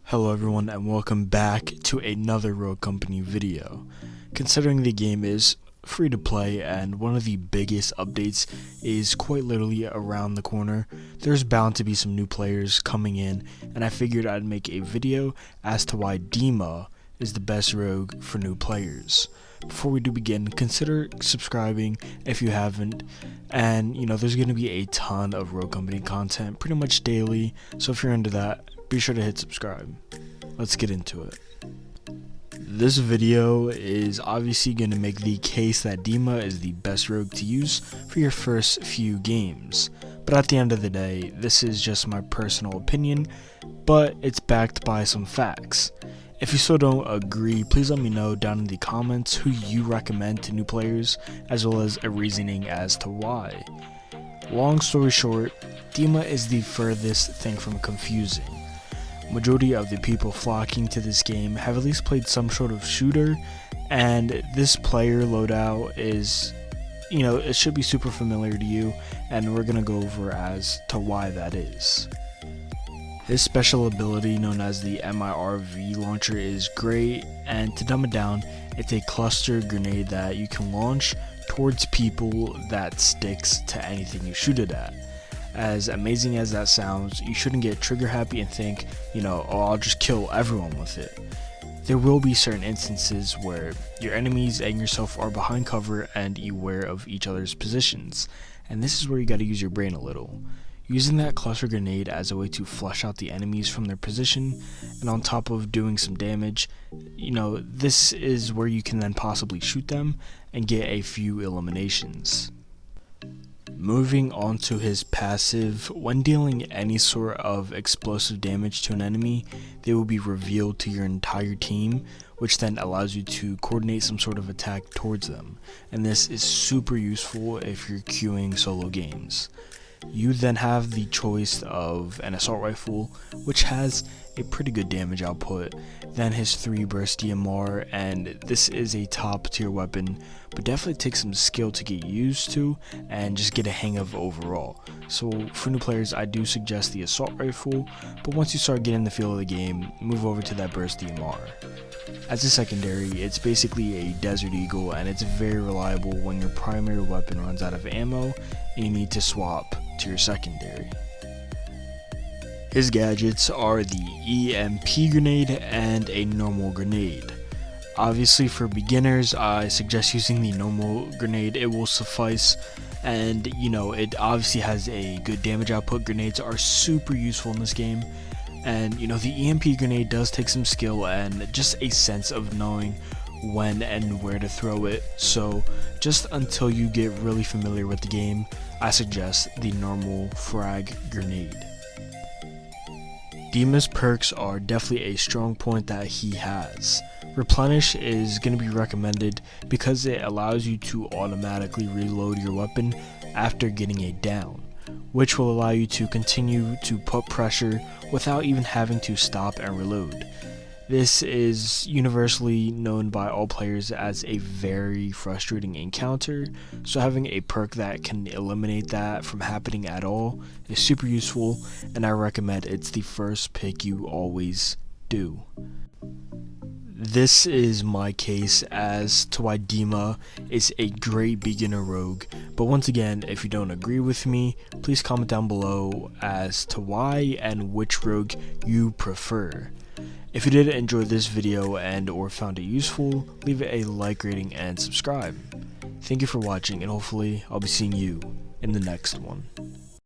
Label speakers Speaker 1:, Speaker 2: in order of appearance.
Speaker 1: Hello everyone and welcome back to another Rogue Company video. Considering the game is free to play and one of the biggest updates is quite literally around the corner, there's bound to be some new players coming in, and I figured I'd make a video as to why Dima is the best rogue for new players. Before we do begin, consider subscribing if you haven't, and there's going to be a ton of Rogue Company content pretty much daily, so if you're into that, be sure to hit subscribe. Let's get into it. This video is obviously going to make the case that Dima is the best rogue to use for your first few games, but at the end of the day, this is just my personal opinion, but it's backed by some facts. If you still don't agree, please let me know down in the comments who you recommend to new players, as well as a reasoning as to why. Long story short, Dima is the furthest thing from confusing. Majority of the people flocking to this game have at least played some sort of shooter, and this player loadout is, it should be super familiar to you, and we're gonna go over as to why that is. His special ability, known as the Mirv Launcher, is great, and to dumb it down, it's a cluster grenade that you can launch towards people that sticks to anything you shoot it at. As amazing as that sounds, you shouldn't get trigger happy and think, oh, I'll just kill everyone with it. There will be certain instances where your enemies and yourself are behind cover and aware of each other's positions, and this is where you gotta use your brain a little. Using that cluster grenade as a way to flush out the enemies from their position, and on top of doing some damage, this is where you can then possibly shoot them and get a few eliminations. Moving on to his passive, when dealing any sort of explosive damage to an enemy, they will be revealed to your entire team, which then allows you to coordinate some sort of attack towards them, and this is super useful if you're queuing solo games. You then have the choice of an assault rifle, which has a pretty good damage output, then his 3 burst DMR, and this is a top tier weapon, but definitely takes some skill to get used to and just get a hang of overall. So for new players, I do suggest the assault rifle, but once you start getting the feel of the game, move over to that burst DMR. As a secondary, it's basically a Desert Eagle, and it's very reliable when your primary weapon runs out of ammo and you need to swap to your secondary. His gadgets are the EMP grenade and a normal grenade. Obviously for beginners, I suggest using the normal grenade, it will suffice, and it obviously has a good damage output. Grenades are super useful in this game, and the EMP grenade does take some skill and just a sense of knowing when and where to throw it, so just until you get really familiar with the game, I suggest the normal frag grenade. Dima's perks are definitely a strong point that he has. Replenish is going to be recommended because it allows you to automatically reload your weapon after getting a down, which will allow you to continue to put pressure without even having to stop and reload. This is universally known by all players as a very frustrating encounter, so having a perk that can eliminate that from happening at all is super useful, and I recommend it's the first pick you always do. This is my case as to why Dima is a great beginner rogue, but once again, if you don't agree with me, please comment down below as to why and which rogue you prefer. If you did enjoy this video and or found it useful, leave it a like, rating, and subscribe. Thank you for watching, and hopefully I'll be seeing you in the next one.